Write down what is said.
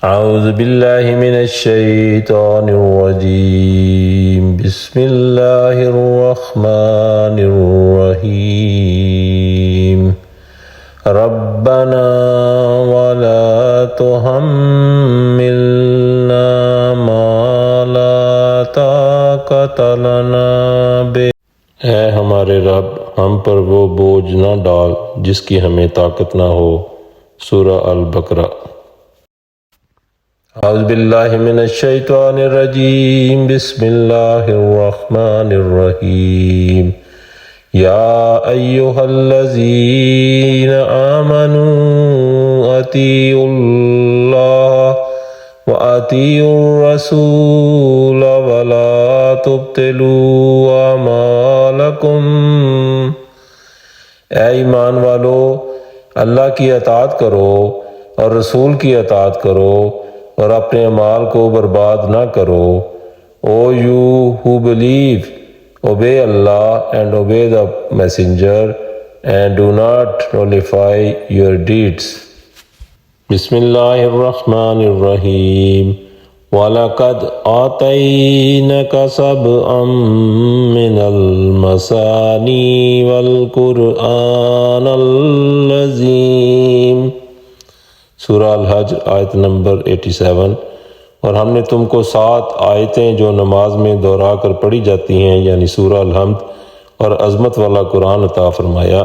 أعوذ بالله من الشيطان الرجيم بسم الله الرحمن الرحيم ربنا ولا تحملنا ما لا طاقة لنا به اے ہمارے رب ہم پر وہ بوجھ نہ ڈال جس کی ہمیں طاقت نہ ہو۔ سورہ البقرہ۔ اعوذ باللہ من الشیطان الرجیم بسم اللہ الرحمن الرحیم یا ایہا الذین آمنوا اطیعوا اللہ وَأَطِيعُوا الرَّسُولَ وَلَا تُبْطِلُوا أَعْمَالَكُمْ۔ اے ایمان والو، اللہ کی اطاعت کرو اور رسول کی اطاعت کرو اور اپنے اعمال کو برباد نہ کرو۔ O you who believe, obey Allah and obey the messenger and do not nullify your deeds۔ بسم اللہ الرحمن الرحیم وَلَقَدْ آتَيْنَاكَ سَبْعًا مِّنَ الْمَثَانِي وَالْقُرْآنَ الْعَظِيمَ۔ سورہ الحج آیت نمبر 87۔ اور ہم نے تم کو 7 آیتیں جو نماز میں دہرا کر پڑھی جاتی ہیں یعنی سورہ الحمد اور عظمت والا قرآن عطا فرمایا۔